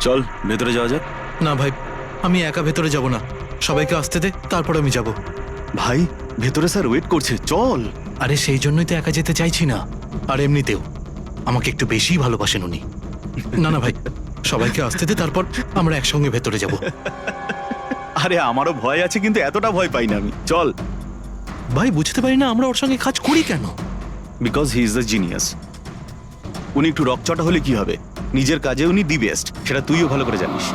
চল ভেতরে যাওয়া যাক। না ভাই, আমি একা ভেতরে যাব না, সবাইকে আসতে দে, তারপর আমি যাব। ভাই ভেতরে স্যার ওয়েট করছে, চল। আরে সেই জন্যই তো একা যেতে চাইছি না, আর এমনিতেও আমাকে একটু বেশিই ভালোবাসেন উনি। না না ভাই, সবাইকে আসতে দে, তারপর আমরা একসঙ্গে ভেতরে যাব। আরে আমারও ভয় আছে, কিন্তু এতটা ভয় পাই না আমি, চল। ভাই বুঝতে পারি না আমরা ওর সঙ্গে কাজ করি কেন। Because he is the genius. উনি একটু রকচটা হলে কি হবে, নিজের কাজে উনি দি বেস্ট, সেটা তুইও ভালো করে জানিস।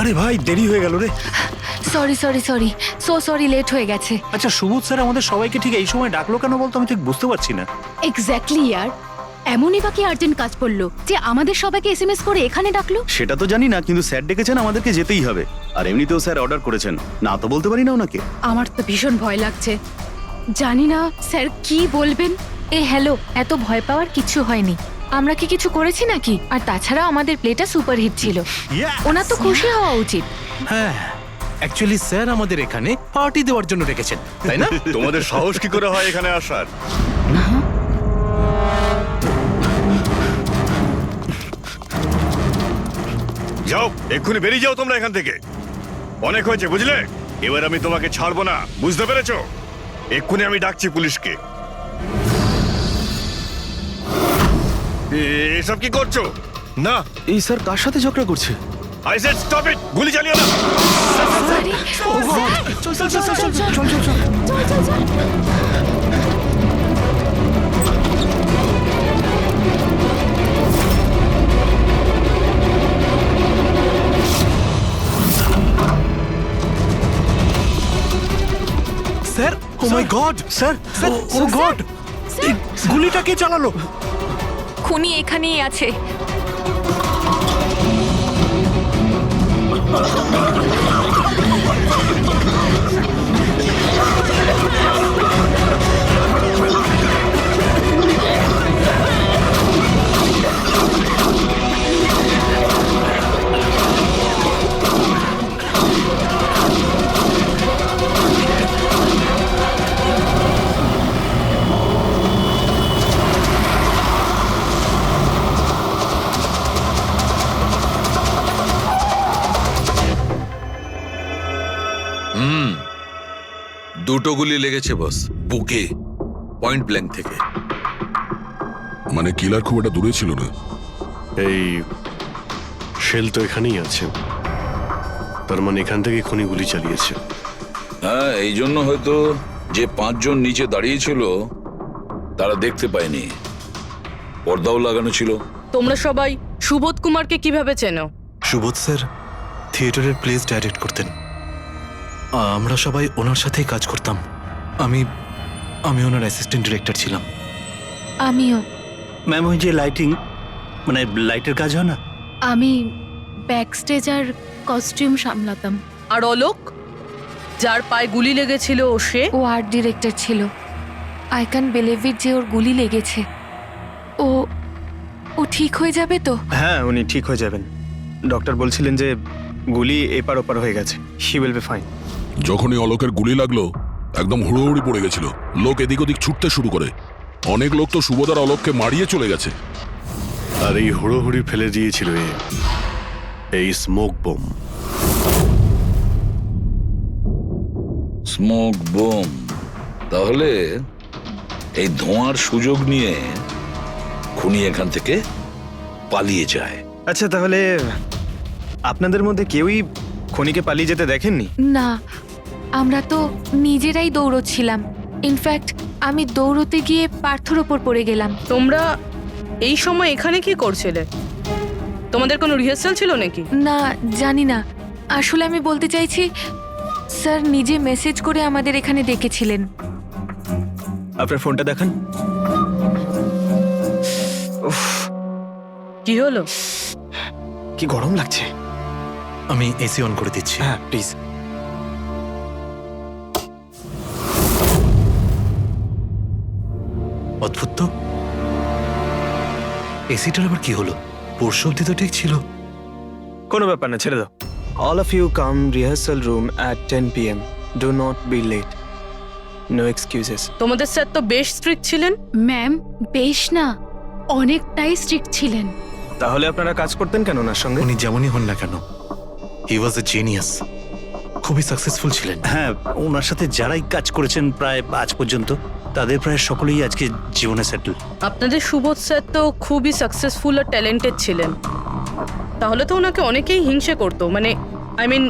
আরে ভাই দেরি হয়ে গেল রে। Sorry sorry sorry, sorry late হয়ে গেছে। আচ্ছা সুবোধ স্যার আমাদের সবাইকে ঠিক এই সময় ডাকলো কেন বলতো, আমি ঠিক বুঝতে পারছি না। এক্স্যাক্টলি ইয়ার, এমনই বা কি আর্জেন্ট কাজ পড়লো যে আমাদের সবাইকে এসএমএস করে এখানে ডাকলো? সেটা তো জানি না, কিন্তু স্যার ডেকেছেন, আমাদেরকে যেতেই হবে। আর এমনিতেও স্যার অর্ডার করেছেন, না তো বলতে পারি না ওনাকে। আমার তো ভীষণ ভয় লাগছে, জানি না স্যার কি বলবেন। হ্যালো, এত ভয় পাওয়ার কিছু হয়নি। আমরা কি কিছু করেছি নাকি? আর তাছাড়া আমাদের প্লেটা সুপারহিট ছিল, ওনার তো খুশি হওয়া উচিত। হ্যাঁ, অ্যাকচুয়ালি স্যার আমাদের এখানে পার্টি দেওয়ার জন্য রেখেছেন, তাই না? তোমাদের সাহস কি করে হয় এখানে আসার? যাও, এক্ষুনি বেরিয়ে যাও তোমরা এখান থেকে। অনেক হয়েছে বুঝলে, এবার আমি তোমাকে ছাড়বো না, বুঝতে পেরেছো? এক্ষুনি আমি ডাকছি পুলিশকে। এসব কি করছো? না এই স্যার কার সাথে ঝগড়া করছে? আই সেড স্টপ ইট, গুলি চালিও না। চল চল চল চল চল চল চল। স্যার, ও মাই গড, স্যার, ও গড, গুলিটা কে চালালো? খুনি এখানেই আছে। দুটো গুলি লেগেছে বস, বুকে, পয়েন্ট ব্ল্যাঙ্ক থেকে। মানে কিলার খুব একটা দূরে ছিল না। এই শেল তো এখানেই আছে, তার মানে এখান থেকে খুনি গুলি চালিয়েছে। হ্যাঁ, এই জন্য হয়তো যে 5 জন নিচে দাঁড়িয়েছিল তারা দেখতে পায়নি, পর্দাও লাগানো ছিল। তোমরা সবাই সুবোধ কুমারকে কিভাবে চেনো? সুবোধ স্যার থিয়েটারের প্লেস ডাইরেক্ট করতেন, আমরা সবাই ওনার সাথেই কাজ করতাম। আমি ওনার অ্যাসিস্ট্যান্ট ডিরেক্টর ছিলাম। আমিও। ম্যাম ওই যে লাইটিং, মানে লাইটের কাজ হয় না? আমি ব্যাক স্টেজ আর কস্টিউম সামলাতাম। আর অলোক, যার পায়ে গুলি লেগেছিল, ও সে? ও আর্ট ডিরেক্টর ছিল। আই ক্যান বিলিভ ইট যে ওর গুলি লেগেছে। ও ঠিক হয়ে যাবে তো? হ্যাঁ উনি ঠিক হয়ে যাবেন, ডক্টর বলছিলেন যে গুলি এপার ওপার হয়ে গেছে, শি উইল বি ফাইন। যখনই অলোকের গুলি লাগলো একদম হুড়োহুড়ি পড়ে গেছিল, লোক এদিক ওদিক ছুটতে শুরু করে। অনেক লোক তো সুবোধার অলোককে মারিয়ে চলে গেছে। আর এই হুড়োহুড়ি ফেলে দিয়েছিল এই স্মোক বোম। Smoke bomb? তাহলে এই ধোঁয়ার সুযোগ নিয়ে খুনি এখান থেকে পালিয়ে যায়। আচ্ছা তাহলে আপনাদের মধ্যে কেউই খনিকে পালিয়ে যেতে দেখেননি? না, আমরা তো নিজেরাই দৌড়চ্ছিলাম। ইনফ্যাক্ট আমি দৌড়তে গিয়ে পার্থর ওপর পড়ে গেলাম। তোমরা এই সময় এখানে কি করছিলে? তোমাদের কোনো রিহার্সাল ছিল নাকি? না, জানি না। আসলে আমি বলতে চাইছি, স্যার নিজে মেসেজ করে আমাদের এখানে ডেকেছিলেন। আপনার ফোনটা দেখান। উফ, কি হলো? কি গরম লাগছে। আমি এসি অন করে দিচ্ছি। হ্যাঁ প্লিজ। অদ্ভুত তো, এসিটার আবার কি হলো? পরশু অব্দি তো ঠিক ছিল। কোনো ব্যাপার না, ছেড়ে দাও। All of you come rehearsal room at 10 PM. Do not be late. No excuses. তোমাদের স্যার তো বেশ স্ট্রিক্ট ছিলেন। ম্যাম বেশ না, অনেকটাই স্ট্রিক্ট ছিলেন। তাহলে আপনারা কাজ করতেন কেন ওনার সঙ্গে? উনি যেমনই হন না কেন, হি ওয়াজ এ জিনিয়াস, খুবই সাকসেসফুল ছিলেন। হ্যাঁ, ওনার সাথে যারাই কাজ করেছেন প্রায় আজ পর্যন্ত, তাদের প্রায় সকলেই আজকে জীবনে সেটেল। আপনাদের সুবোধ স্যার তো খুবই সাকসেসফুল আর ট্যালেন্টেড ছিলেন, তাহলে তো ওনাকে অনেকেই হিংসে করতো, মানে আই মিন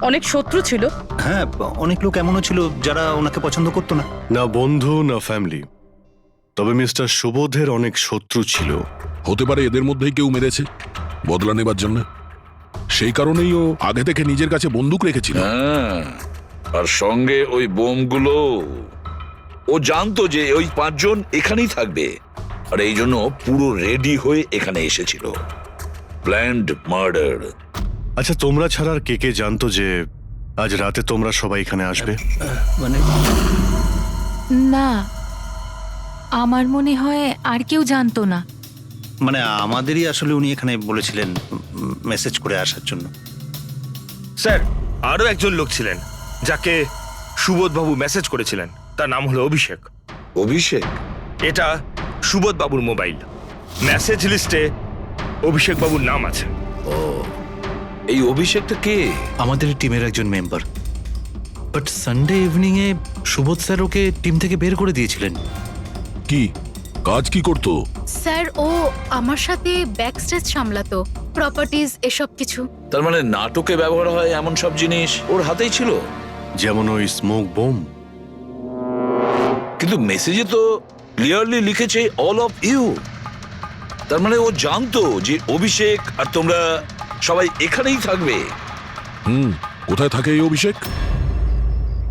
অনেক শত্রু ছিল। হ্যাঁ, অনেক লোক এমনও ছিল যারা ওনাকে পছন্দ করতো না। না বন্ধু না ফ্যামিলি, তবে মিস্টার সুবোধের অনেক শত্রু ছিল। হতে পারে এদের মধ্যেই কেউ মেরেছে বদলা নেবার জন্য। সেই কারণেই ও আগে থেকে নিজের কাছে বন্দুক রেখেছিল। হ্যাঁ, আর সঙ্গে ওই বোমগুলো। ও জানতো যে ওই 5 জন এখানেই থাকবে, আর এই জন্য পুরো রেডি হয়ে এখানে এসেছিল। Planned murder. আচ্ছা, তোমরা ছাড়া আর কে কে জানতো যে আজ রাতে তোমরা সবাই এখানে আসবে? মানে না, আমার মনে হয় আর কেউ জানতো না। মানে আমাদেরই আসলে উনি এখানে বলেছিলেন মেসেজ করে আসার জন্য। স্যার, আরও একজন লোক ছিলেন যাকে সুবোধবাবু মেসেজ করেছিলেন, তার নাম হলো অভিষেক। অভিষেক? এটা সুবোধবাবুর মোবাইল, মেসেজ লিস্টে অভিষেক বাবুর নাম আছে। এই অভিষেকটা কে? আমাদের টিমের একজন member, but Sunday evening A Subodh sir okay team থেকে বের করে দিয়েছিলেন। কি কাজ কি করতো? স্যার ও আমার সাথে ব্যাক স্টেজ সামলাতো, প্রপার্টিজ এসব কিছু। তার মানে নাটকে ব্যবহার হয় এমন সব জিনিস ওর হাতেই ছিল। যেমন ওই স্মোক বোম। কিন্তু মেসেজে তো ক্লিয়ারলি লিখেছে অল অফ ইউ। তার মানে ও জানতো যে অভিষেক আর তোমরা সবাই এখানেই থাকবে। কোথায় থাকে এই অভিষেক?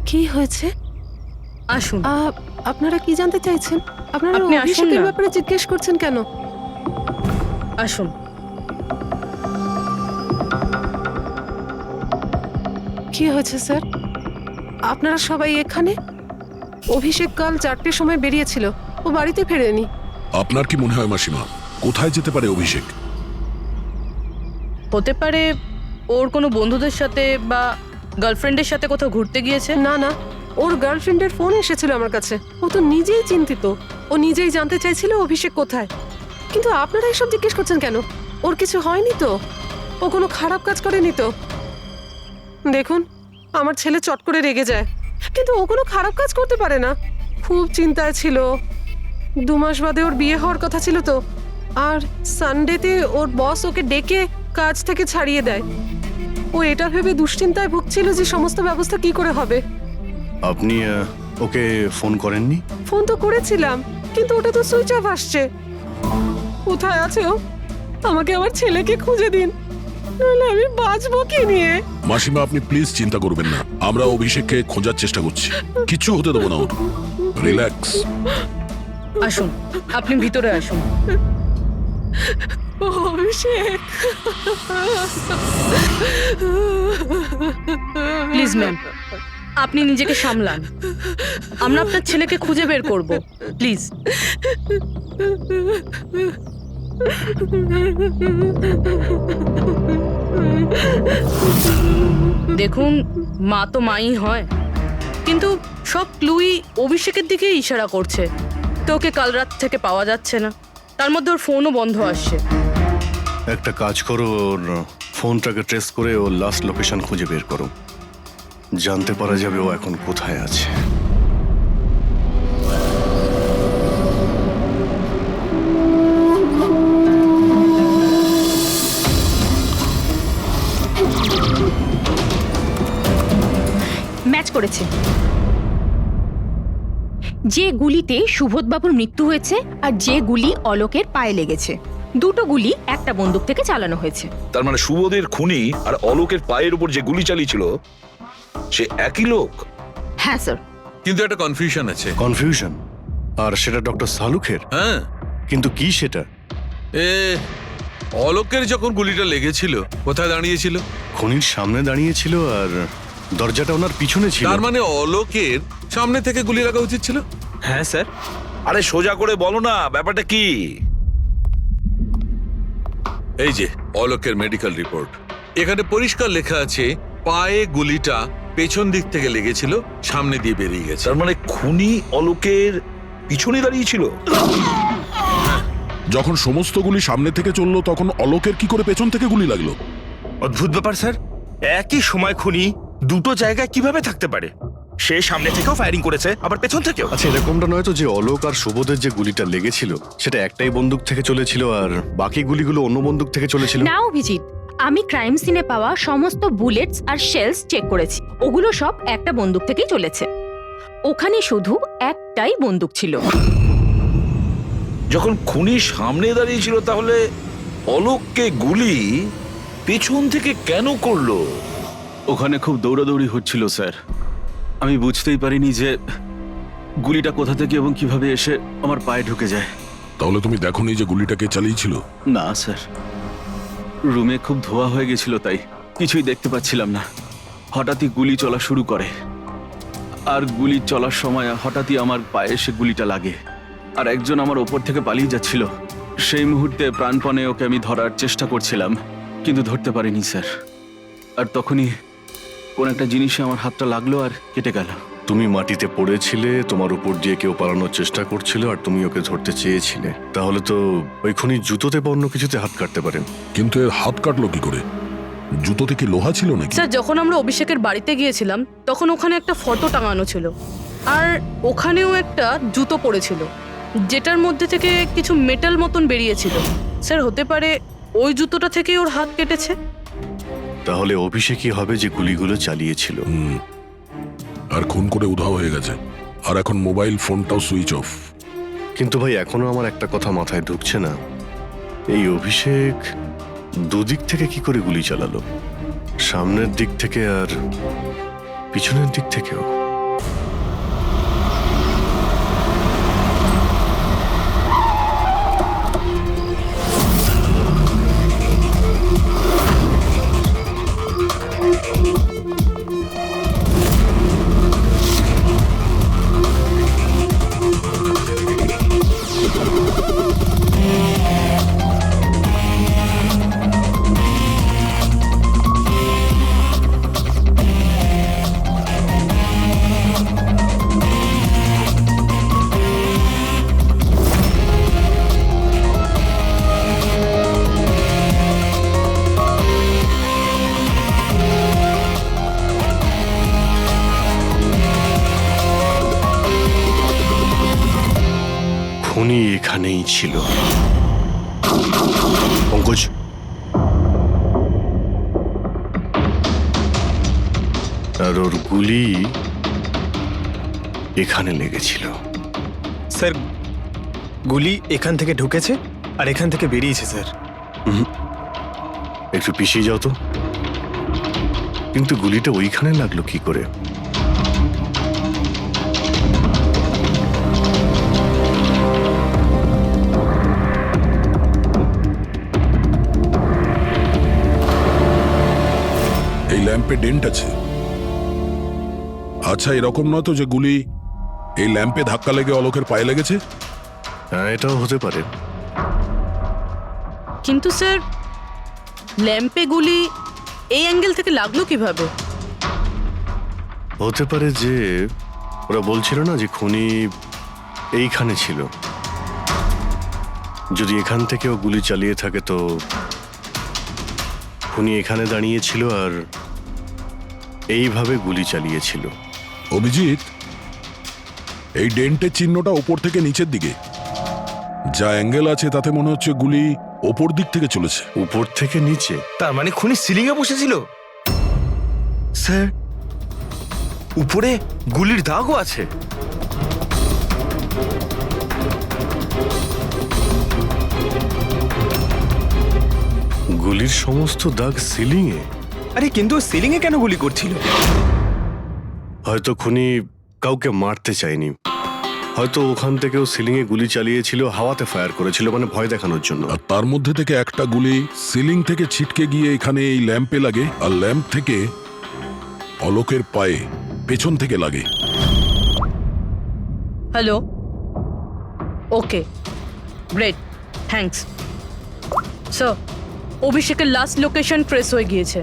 কি হয়েছে? আসুন। আপনারা কি জানতে চাইছেন? আপনারা আপনি আসুন অভিষেকের না। ব্যাপারে জিজ্ঞেস করছেন কেন? আসুন। কি হয়েছে স্যার? আপনারা সবাই এখানে? অভিষেক কাল 4টের সময় বেরিয়েছিল, ও বাড়িতে ফেরেনি। আপনার কি মনে হয় মাসিমা, কোথায় যেতে পারে অভিষেক? হতে পারে ওর কোনো বন্ধুদের সাথে বা গার্লফ্রেন্ডের সাথে কোথাও ঘুরতে গিয়েছে। না না, ওর গার্লফ্রেন্ডের ফোন এসেছিল আমার কাছে। ও তো নিজেই চিন্তিত, ও নিজেই জানতে চাইছিল অভিষেক কোথায়। কিন্তু আপনারা এসব জিজ্ঞেস করছেন কেন? ওর কিছু হয়নি তো? ও কোনো খারাপ কাজ করেনি তো? দেখুন, আমার ছেলে চট করে রেগে যায়, কিন্তু ও কোনো খারাপ কাজ করতে পারে না। খুব চিন্তায় ছিল, 2 মাস বাদে ওর বিয়ে হওয়ার কথা ছিল তো। আর সানডেতে ওর বস ওকে ডেকে কাজ থেকে ছাড়িয়ে দেয়। ও এটা ভেবে দুশ্চিন্তায় ভুগছিল যে সমস্ত ব্যবস্থা কি করে হবে। আপনি ওকে ফোন করেননি? ফোন তো করেছিলাম, কিন্তু ওটা তো সুইচ অফ আসছে। কোথায় আছে ও? আমাকে আমার ছেলেকে খুঁজে দিন, নাহলে আমি বাঁচবো কি নিয়ে? মাসিমা, আপনি প্লিজ চিন্তা করবেন না, আমরা অভিষেককে খোঁজার চেষ্টা করছি। কিচ্ছু হতে দেবো না ওর। রিল্যাক্স। আসুন, আপনি ভিতরে আসুন। অভিষেক, প্লিজ ম্যাম, আপনি নিজেকে সামলান। আমরা আপনার ছেলেকে খুঁজে বের করব, প্লিজ। দেখুন, মা তো মাই হয়, কিন্তু সব ক্লুই অভিষেকের দিকে ইশারা করছে। তো ওকে কাল রাত থেকে পাওয়া যাচ্ছে না, তার মধ্যে ওর ফোনও বন্ধ আসছে। একটা কাজ করো, ওর ফোনটাকে ট্রেস করে ওর লাস্ট লোকেশন খুঁজে বের করো। জানতে পারা যাবে ও এখন কোথায় আছে। ম্যাচ করেছে। যে গুলিতে সুবোধবাবুর মৃত্যু হয়েছে আর যে গুলি অলোকের পায়ে লেগেছে, দুটো গুলি একটা বন্দুক থেকে চালানো হয়েছে। তার মানে সুবোধের খুনি আর অলোকের পায়ের উপর যে গুলি চালিয়েছিল সে একই লোক। হ্যাঁ স্যার। কিন্তু একটা কনফিউশন আছে। কনফিউশন? আর সেটা ডক্টর সালুখের? হ্যাঁ, কিন্তু কি সেটা? অলোকের যখন গুলিটা লেগেছিল কোথায় দাঁড়িয়েছিল? খনির সামনে দাঁড়িয়েছিল আর দরজাটা ওনার পিছনে ছিল। তার মানে অলোকের সামনে থেকে গুলি লাগা উচিত ছিল। হ্যাঁ স্যার। আরে সোজা করে বলো না, ব্যাপারটা কি? এই যে অলোকের মেডিকেল রিপোর্ট, এখানে পরিষ্কার লেখা আছে পায়ে গুলিটা পেছন দিক থেকে লেগেছিল, সামনে দিয়ে বেরিয়ে গেছে। তার মানে খুনি অলোকের পিছনে দাঁড়িয়েছিল। যখন সমস্ত গুলি সামনে থেকে চললো তখন অলোকের কি করে পেছন থেকে গুলি লাগলো? অদ্ভুত ব্যাপার স্যার, একই সময় খুনি দুটো জায়গায় কিভাবে থাকতে পারে? সে সামনে থেকেও ফায়ারিং করেছে, আবার পেছন থেকেও। আচ্ছা, এরকমটা নয় তো যে অলোক আর সুবোধের যে গুলিটা লেগেছিল সেটা একটাই বন্দুক থেকে চলেছিল আর বাকি গুলিগুলো অন্য বন্দুক থেকে চলেছিল? না অভিজিৎ, আমি ক্রাইম সিনে পাওয়া সমস্ত বুলেটস আর শেলস চেক করেছি, ওগুলো সব একটা বন্দুক থেকেই চলেছে। ওখানে শুধু একটাই বন্দুক ছিল। যখন খুনি সামনে দাঁড়িয়েছিল তাহলে অলোককে গুলি পেছন থেকে কেন করলো? ওখানে খুব দৌড়াদৌড়ি হচ্ছিল স্যার, আমি বুঝতেই পারিনি যে গুলিটা কোথা থেকে এবং কিভাবে এসে আমার পায়ে ঢুকে যায়। তাহলে তুমি দেখোনি যে গুলিটা কে চালিয়েছিল? না স্যার, রুমে খুব ধোয়া হয়ে গেছিল, তাই কিছুই দেখতে পাচ্ছিলাম না। হঠাৎই গুলি চলা শুরু করে, আর গুলি চলার সময় হঠাৎই আমার পায়ে এসে গুলিটা লাগে, আর একজন আমার ওপর থেকে পালিয়ে যাচ্ছিল। সেই মুহূর্তে প্রাণপণে ওকে আমি ধরার চেষ্টা করছিলাম, কিন্তু ধরতে পারিনি স্যার। আর তখনই কোন একটা জিনিসে আমার হাতটা লাগলো আর কেটে গেল। তুমি মাটিতে পড়েছিলে, তোমার উপর দিয়ে কেউ পালানোর চেষ্টা করছিল আর তুমি ওকে ধরতে চেয়েছিলে। তাহলে তো ওই খুনি জুতোতে বা অন্য কিছুতে হাত কাটতে পারেন। কিন্তু এর হাত কাটলো কি করে? জুতোতে কি লোহা ছিল নাকি? স্যার, যখন আমরা অভিষেকের বাড়িতে গিয়েছিলাম তখন ওখানে একটা ফটো টাঙানো ছিল, আর ওখানেও একটা জুতো পড়েছিল যেটার মধ্যে থেকে কিছু মেটাল মতন বেরিয়েছিল। স্যার, হতে পারে ওই জুতোটা থেকেই ওর হাত কেটেছে। তাহলে অভিষেকই হবে যে গুলিগুলো চালিয়েছিল। আর খুন করে উধাও হয়ে গেছে, আর এখন মোবাইল ফোনটাও সুইচ অফ। কিন্তু ভাই, এখনো আমার একটা কথা মাথায় ঢুকছে না, এই অভিষেক দুদিক থেকে কি করে গুলি চালালো? সামনের দিক থেকে আর পিছনের দিক থেকেও। খুনি এখানেই ছিল। পঙ্কজ, আর ওর গুলি এখানে লেগেছিল। স্যার, গুলি এখান থেকে ঢুকেছে আর এখান থেকে বেরিয়েছে স্যার। একটু পিছিয়ে যাও তো। কিন্তু গুলিটা ওইখানে লাগলো কি করে? এই ল্যাম্পে ডেন্ট আছে। আচ্ছা, এরকম নয় তো যে গুলি এই ল্যাম্পে ধাক্কা লেগে অলোকের পায়ে লেগেছে? হ্যাঁ, এটাও হতে পারে। কিন্তু স্যার, ল্যাম্পে গুলি এই অ্যাঙ্গেল থেকে লাগলো কিভাবে? হতে পারে যে ওরা বলছিল না যে খুনি এইখানে ছিল। যদি এখান থেকেও গুলি চালিয়ে থাকে তো খুনি এখানে দাঁড়িয়েছিল আর এইভাবে গুলি চালিয়েছিল। অভিজিৎ, এই ডেন্টের চিহ্নটা ওপর থেকে নিচের দিকে, যা অ্যাঙ্গেল আছে তাতে মনে হচ্ছে গুলি ওপর দিক থেকে চলেছে। উপর থেকে নিচে? তার মানে খুনি সিলিং এ বসেছিল। স্যার, উপরে গুলির দাগও আছে। গুলির সমস্ত দাগ সিলিং এ? আরে কিন্তু সিলিং এ কেন গুলি করছিল? হয়তো খুনি কাউকে মারতে চায়নি, হয়তো ওখান থেকেও সিলিং এ গুলি চালিয়েছিল, হাওয়াতে ফায়ার করেছিল, মানে ভয় দেখানোর জন্য। আর তার মধ্যে থেকে একটা গুলি সিলিং থেকে ছিটকে গিয়ে এখানে এই ল্যাম্পে লাগে, আর ল্যাম্প থেকে অলোকের পায়ে পেছন থেকে লাগে। হ্যালো, ওকে, গ্রেট, থ্যাঙ্কস। স্যার, অভিষেকের লাস্ট লোকেশন ট্রেস হয়ে গিয়েছে।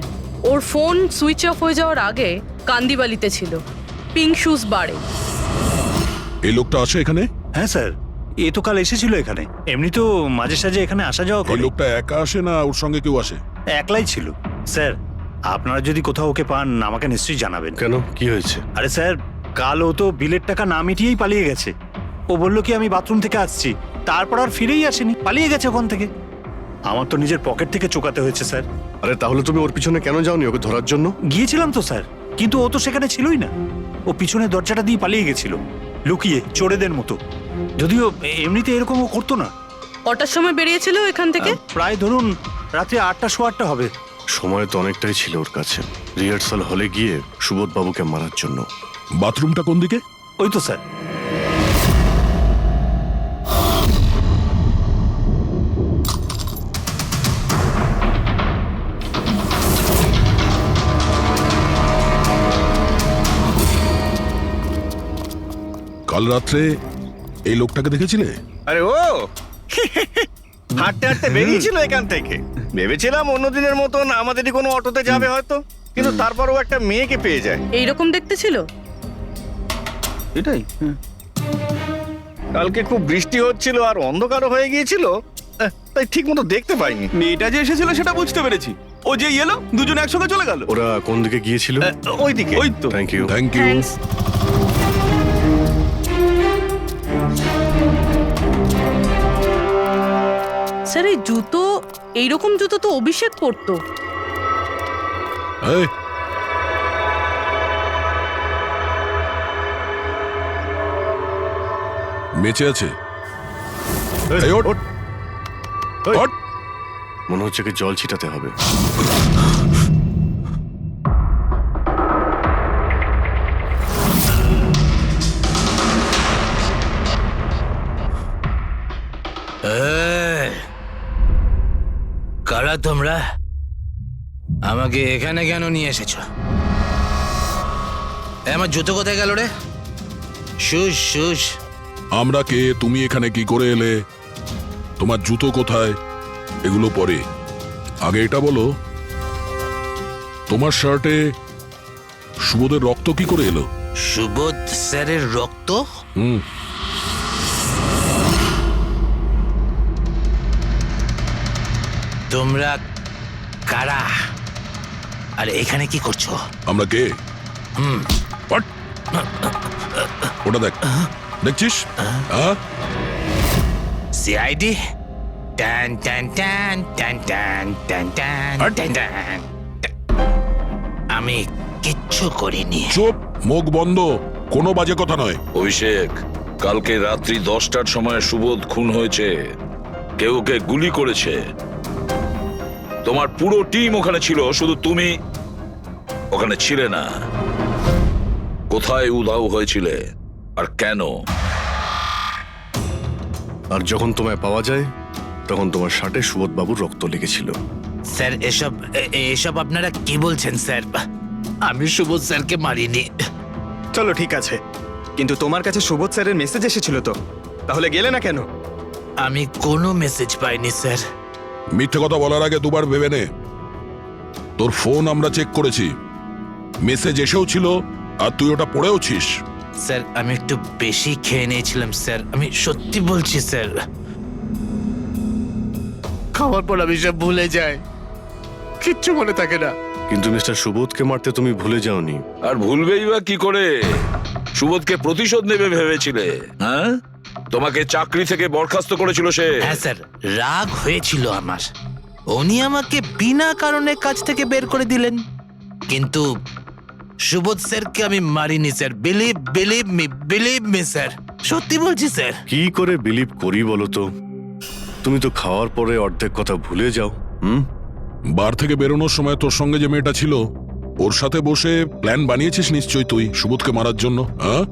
ওর ফোন সুইচ অফ হয়ে যাওয়ার আগে কান্দিবালিতে ছিল, পিঙ্ক শুজ বারে। এই লোকটা আসে এখানে? হ্যাঁ স্যার, এ তো কাল এসেছিল এখানে। এমনি তো মাঝে সাঝে এখানে আসা যাওয়া এই করে। লোকটা একা আসে না ওর সঙ্গে কেউ আসে? একলাই ছিল। স্যার, আপনারা যদি কোথাও ওকে পান আমাকে নিশ্চয়ই জানাবেন। কেন, কি হয়েছে? আরে স্যার, কাল ও তো বিলের টাকা না মিটিয়েই পালিয়ে গেছে। ও বললো কি আমি বাথরুম থেকে আসছি, তারপর আর ফিরেই আসেনি, পালিয়ে গেছে ওখান থেকে। আমার তো নিজের পকেট থেকে চোকাতে হয়েছে স্যার। আরে তাহলে তুমি ওর পিছনে কেন যাওনি ওকে ধরার জন্য? গিয়েছিলাম তো স্যার, কিন্তু ও তো সেখানে ছিলই না। ও পিছনে দরজাটা দিয়ে পালিয়ে গেছিল, লুকিয়ে চোরেদের মতো। যদিও এমনিতে এরকম ও করতো না। কটার সময় বেরিয়েছিল এখান থেকে? প্রায় ধরুন রাত্রে 8টা সোয়া 8টা হবে। সময় তো অনেকটাই ছিল ওর কাছে রিহার্সাল হলে গিয়ে সুবোধ বাবুকে মারার জন্য। বাথরুমটা কোন দিকে? ওই তো স্যার। কাল রাত্রে এই লোকটাকে দেখেছিলে? আরে ও হাঁটতে হাঁটতে বেরিয়েছিল এখান থেকে। ভেবেছিলাম অন্যদিনের মতন আমাদেরই কোনো অটোতে যাবে হয়তো, কিন্তু তারপর ও একটা মেয়েকে পেয়ে যায়। এইরকম দেখতে ছিল? এটাই। কালকে খুব বৃষ্টি হচ্ছিল আর অন্ধকারও হয়ে গিয়েছিল, তাই ঠিক মতো দেখতে পাইনি। মেয়েটা যে এসেছিল সেটা বুঝতে পেরেছি। ও যে এলো দুজনে একসঙ্গে চলে গেল। ওরা কোন দিকে গিয়েছিল? ওইদিকে। ওই তো। Thank you. Thank you. Thanks. Sir, এই জুতো, এইরকম জুতো তো অভিষেক পরতো। এই, বেঁচে আছে? এই, ওঠ। ওঠ। মনে হচ্ছে কি জল ছিটাতে হবে। কারা তোমরা? আমাকে এখানে কেন নিয়ে এসেছো? আমার জুতো কোথায় গেল রে? Shoes shoes. আমরা কে, তুমি এখানে কি করে এলে, তোমার জুতো কোথায়, এগুলো পরে। আগে এটা বলো, তোমার শার্টে সুবোধের রক্ত কি করে এলো? সুবোধ স্যারের রক্ত? হুম। তোমরা কারা আর এখানে কি করছো? আমরা কে? What? ওটা দেখ, দেখছিস? সিআইডি? টান টান টান টান টান টান টান টান টান। আমি কিচ্ছু করিনি। চুপ, মুখ বন্ধ, কোনো বাজে কথা নয়। অভিষেক, কালকে রাত্রি 10টার সময় সুবোধ খুন হয়েছে। কেউ ওকে গুলি করেছে। তোমার পুরো টিম ওখানে ছিল, শুধু তুমি ওখানে ছিলে না। কোথায় উধাও হয়েছিলে আর কেন? আর যখন তোমায় পাওয়া যায় তখন তোমার শার্টে সুবোধ বাবুর রক্ত লেগেছিল। স্যার, এসব আপনারা কি বলছেন স্যার? আমি সুবোধ স্যারকে মারিনি। চলো ঠিক আছে, কিন্তু তোমার কাছে সুবোধ স্যারের মেসেজ এসেছিল তো, তাহলে গেলে না কেন? আমি কোনো মেসেজ পাইনি স্যার। মিথ্যে কথা বলার আগে দুবার ভেবে নে। তোর ফোন আমরা চেক করেছি, মেসেজ এসেও ছিল আর তুই ওটা পড়েওছিস। স্যার, আমি একটু বেশি খেয়ে নিয়েছিলাম স্যার, আমি সত্যি বলছি স্যার। খাওয়ার পর আমি সব ভুলে যাই, কিচ্ছু মনে থাকে না। কিন্তু মিস্টার সুবোধকে মারতে তুমি ভুলে যাওনি। আর ভুলবেই বা কি করে? সুবোধকে প্রতিশোধ নেবে ভেবেছিলে? হ্যাঁ, তোমাকে চাকরি থেকে বরখাস্ত করেছিল সে। হ্যাঁ স্যার, রাগ হয়েছিল আমার। উনি আমাকে বিনা কারণে কাজ থেকে বের করে দিলেন, কিন্তু সুবোধ স্যারকে আমি মারিনি স্যার। বিলিভ মি স্যার, সত্যি বলছি স্যার। কি করে বিলিভ করি বলো তো? তুমি তো খাওয়ার পরে অর্ধেক কথা ভুলে যাও। বার থেকে বেরোনোর সময় তোর সঙ্গে যে মেয়েটা ছিল ওর সাথে বসে প্ল্যান বানিয়েছিস নিশ্চয়ই তুই সুবোধকে মারার জন্য। হ্যাঁ,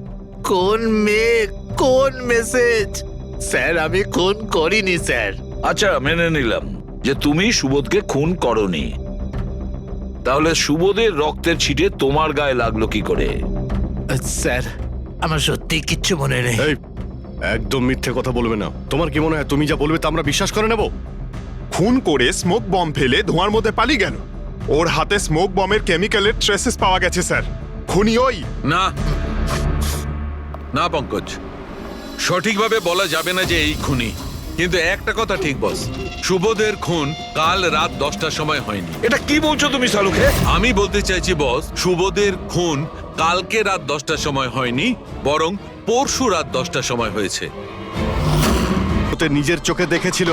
কোন মেয়ে, কোন মেসেজ? স্যার, আমি খুন করিনি স্যার। আচ্ছা, মেনে নিলাম যে তুমি সুবোধকে খুন করনি, তাহলে সুবোধের রক্তের ছিটে তোমার গায়ে লাগলো কি করে? স্যার, আমার সত্যি কিচ্ছু মনে নেই। এই, একদম মিথ্যে কথা বলবে না। তোমার কি মনে হয় তুমি যা বলবে তা আমরা বিশ্বাস করে নেব? খুন করে স্মোক বম ফেলে ধোঁয়ার মধ্যে পালিয়ে গেল। ওর হাতে স্মোক বমের কেমিক্যালের ট্রেসেস পাওয়া গেছে স্যার। খুনি ওই? না না পঙ্কজ, সঠিকভাবে বলা যাবে না যে এই খুনি, কিন্তু একটা কথা ঠিক বস, সুবোধের খুন কাল রাত 10টার সময় হয়নি। এটা কি বলছো তুমি সালুকে? আমি বলতে চাইছি বস, সুবোধের খুন কালকে রাত 10টার সময় হয়নি, বরং পরশু রাত 10টার সময় হয়েছে। ওতে নিজের চোখে দেখেছিল,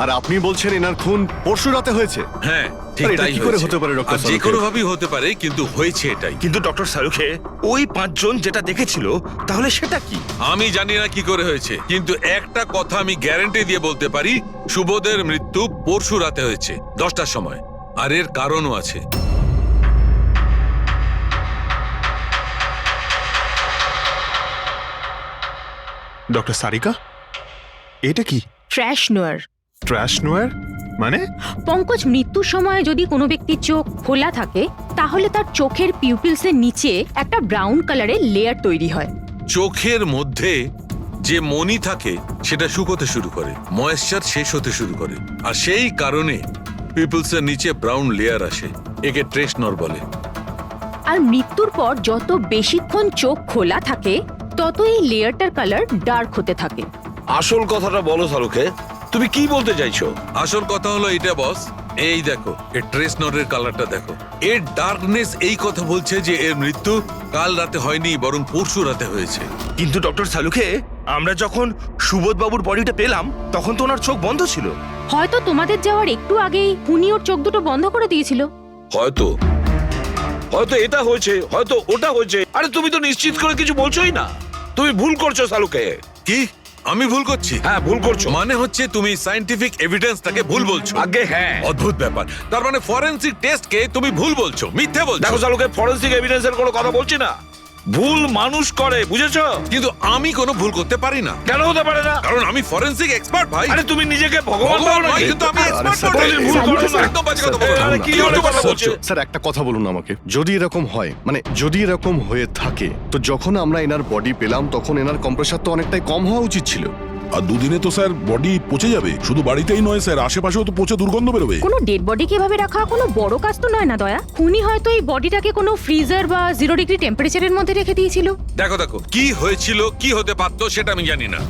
আর আপনি বলছেন এনার খুন পরশু রাতে হয়েছে? হ্যাঁ ঠিক আরে, এটা তাই কি করে হয়েছে। হতে পারে, ডক্টর আর যে সালুখে? কোনো ভাবেই হতে পারে, কিন্তু হয়েছে এটাই। কিন্তু ডক্টর সালুখে, ওই 5 জন যেটা দেখেছিল তাহলে সেটা কি? আমি জানি না কি করে হয়েছে, কিন্তু একটা কথা আমি গ্যারান্টি দিয়ে বলতে পারি, সুবোধের মৃত্যু পরশু রাতে হয়েছে 10টার সময়, আর এর কারণও আছে। ডক্টর সারিকা, এটা কি? ট্র্যাশ নোয়ার। ট্র্যাশ নোয়ার মানে? পঙ্কজ, মৃত্যুর সময় যদি কোনো ব্যক্তির চোখ খোলা থাকে তাহলে তার চোখের পিউপিলসের নিচে একটা ব্রাউন কালারের লেয়ার তৈরি হয়। চোখের মধ্যে যে মনি থাকে সেটা শুকোতে শুরু করে, ময়েশ্চার শেষ হতে শুরু করে, আর সেই কারণে পিপলসের নিচে ব্রাউন লেয়ার আসে, একে ট্রেস নর বলে। আর মৃত্যুর পর যত বেশিক্ষণ চোখ খোলা থাকে তত এই লেয়ারটার কালার ডার্ক হতে থাকে। আসল কথাটা বলো সালুকে, তুমি কি বলতে চাইছো? আসল কথা হলো এটা বস, এই দেখো এর ট্রেস নরের কালারটা দেখো, এর ডার্কনেস এই কথা বলছে যে এর মৃত্যু কাল রাতে হয়নি, বরং পরশু রাতে হয়েছে। কিন্তু ডক্টর সালুখে, আমরা যখন সুবোধ বাবুর বডিটা পেলাম তখন তো ওনার চোখ বন্ধ ছিল। হয়তো তোমাদের যাওয়ার একটু আগেই উনি ওর চোখ দুটো বন্ধ করে দিয়েছিল। হয়তো হয়তো এটা হয়েছে, হয়তো ওটা হয়েছে। আরে তুমি তো নিশ্চিত করে কিছু বলছোই না, তুমি ভুল করছো সালুকে। কি আমি ভুল করছি? হ্যাঁ ভুল করছো। মানে হচ্ছে তুমি সায়েন্টিফিক এভিডেন্সটাকে ভুল বলছো। আগে হ্যাঁ, অদ্ভুত ব্যাপার, তার মানে ফরেনসিক টেস্টকে তুমি ভুল বলছো, মিথ্যে বলছো। দেখো সালুকে, ফরেনসিক এভিডেন্সের কোনো কথা বলছি না, ভুল মানুষ করে, বুঝেছো? কিন্তু আমি কোনো ভুল করতে পারি না। কেন হতে পারে না? কারণ আমি ফরেনসিক এক্সপার্ট ভাই। আরে তুমি নিজেকে ভগবান ভগবান ভাবো নয়, নাকি? কিন্তু আমি আরে এক্সপার্ট স্যার, বটে। ভুল করো না। একদম বাজে কথা বলো না। আরে কি উল্টো কথা স্যার, বলছো। স্যার একটা কথা বলুন আমাকে, যদি এরকম হয়, মানে যদি এরকম হয়ে থাকে, তো যখন আমরা এনার বডি পেলাম তখন এনার কম্প্রেসার তো অনেকটাই কম হওয়া উচিত ছিল। আর দুদিনে তো স্যার বডি পচে যাবে, শুধু বাড়িতেই নয় স্যার, আশেপাশেও তো পচে দুর্গন্ধ বেরোবে। কোনো ডেড বডি কিভাবে রাখা কোনো বড় কাজ তো নয় না দয়া। খুনি হয়তো এই বডিটাকে কোনো ফ্রিজার বা 0 ডিগ্রি টেম্পারেচারের মধ্যে রেখে দিয়েছিল। দেখো দেখো, কি হয়েছিল কি হতে পারতো সেটা আমি জানি না,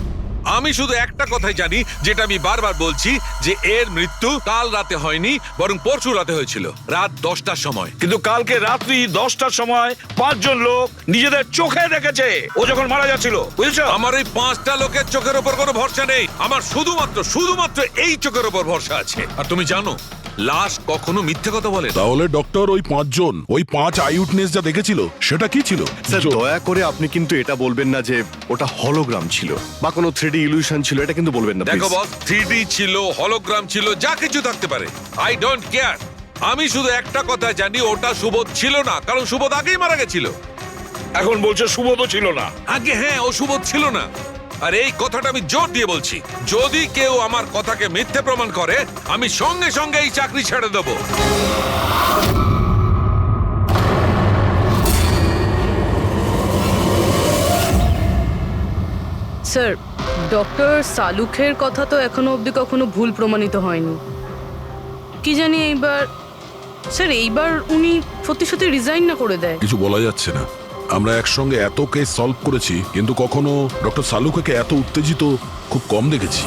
আমি শুধু একটা কথাই জানি, যেটা আমি বারবার বলছি, যে এর মৃত্যু কাল রাতে হয়নি, বরং পরশু রাতে হয়েছিল রাত 10টার সময়। কিন্তু কালকে রাত্রি 10টার সময় 5 জন লোক নিজেদের চোখে দেখেছে ও যখন মারা যাচ্ছিল, বুঝেছো? আমার এই 5টা লোকের চোখের ওপর কোনো ভরসা নেই, আমার শুধুমাত্র এই চোখের ওপর ভরসা আছে। আর তুমি জানো, লাশ কখনো মিথ্যে কথা বলে না। তাহলে ডক্টর ওই 5 জন, ওই 5 আই উইটনেস যা দেখেছিল সেটা কি ছিল? স্যার দয়া করে আপনি কিন্তু এটা বলবেন না যে ওটা হলোগ্রাম ছিল বা কোনো 3D ইলিউশন ছিল, এটা কিন্তু বলবেন না দেখো please। বস, 3D ছিল, হলোগ্রাম ছিল, যা কিছু থাকতে পারে, আই ডোন্ট কেয়ার। আমি শুধু একটা কথা জানি, ওটা সুবোধ ছিল না, কারণ সুবোধ আগেই মারা গেছিল। এখন বলছে সুবোধও ছিল না। আগে হ্যাঁ, ও সুবোধ ছিল না। আর এই কথাটা আমি জোর দিয়ে বলছি, যদি কেউ আমার কথাকে মিথ্যে প্রমাণ করে, আমি সঙ্গে সঙ্গে এই চাকরি ছেড়ে দেবো। স্যার, ডক্টর সালুখের কথা তো এখনো অবধি কখনো ভুল প্রমাণিত হয়নি। কি জানি এইবার উনি সত্যি সত্যি রিজাইন না করে দেয়। কিছু বলা যাচ্ছে না। আমরা একসঙ্গে এত কেস সলভ করেছি, কিন্তু কখনো ডক্টর সালুকে এত উত্তেজিত খুব কম দেখেছি।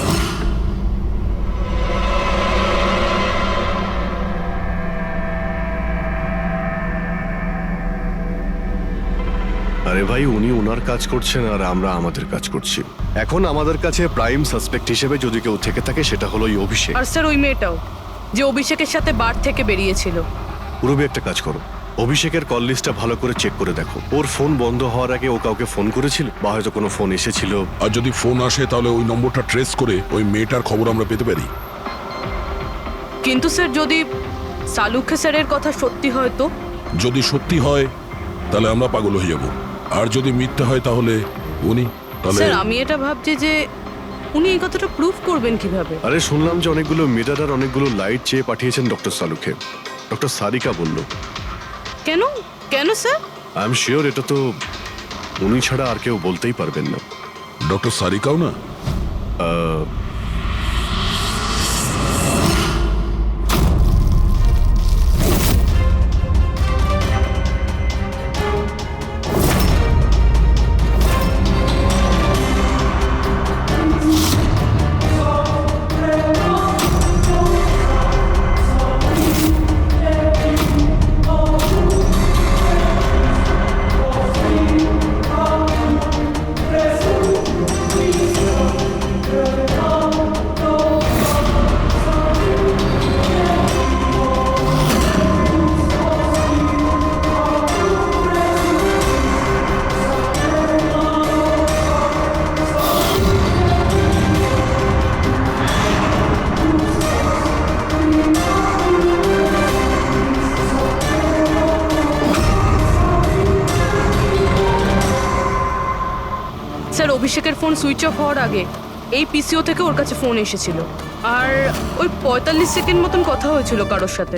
আরে ভাই, উনি ওনার কাজ করছেন আর আমরা আমাদের কাজ করছি। এখন আমাদের কাছে প্রাইম সাসপেক্ট হিসেবে যদি কেউ থেকে থাকে সেটা হলো এই অভিষেক। আর স্যার ওই মেয়েটাও, যে অভিষেকের সাথে বার থেকে বেরিয়েছিল। পুরবি একটা কাজ করো, অভিষেকের কল লিস্টটা ভালো করে চেক করে দেখো। ওর ফোন বন্ধ হওয়ার আগে ও কাউকে ফোন করেছিল বা হয়তো কোনো ফোন এসেছিল। আর যদি ফোন আসে তাহলে ওই নম্বরটা ট্রেস করে ওই মেয়েটার খবর আমরা পেতে পারি। কিন্তু স্যার, যদি সালুখে স্যারের কথা সত্যি হয় তো? যদি সত্যি হয় তাহলে আমরা পাগল হয়ে যাব, আর যদি মিথ্যে হয় তাহলে উনি, তাহলে স্যার আমি এটা ভাবছি যে উনি এই কথাটা প্রুফ করবেন কিভাবে? আরে শুনলাম যে অনেকগুলো মিটার আর অনেকগুলো লাইট চেয়ে পাঠিয়েছেন ডক্টর সালুকে। ডক্টর সারিকা বলল। কেন কেন স্যার? আই এম শিওর এটা তো উনি ছাড়া আর কেউ বলতেই পারবেন না। ডক্টর সারিকাও না? স্যার অভিষেকের ফোন সুইচ অফ হওয়ার আগে এই পিসিও থেকে ওর কাছে ফোন এসেছিল, আর ওই 45 সেকেন্ড মতন কথা হয়েছিল কারোর সাথে।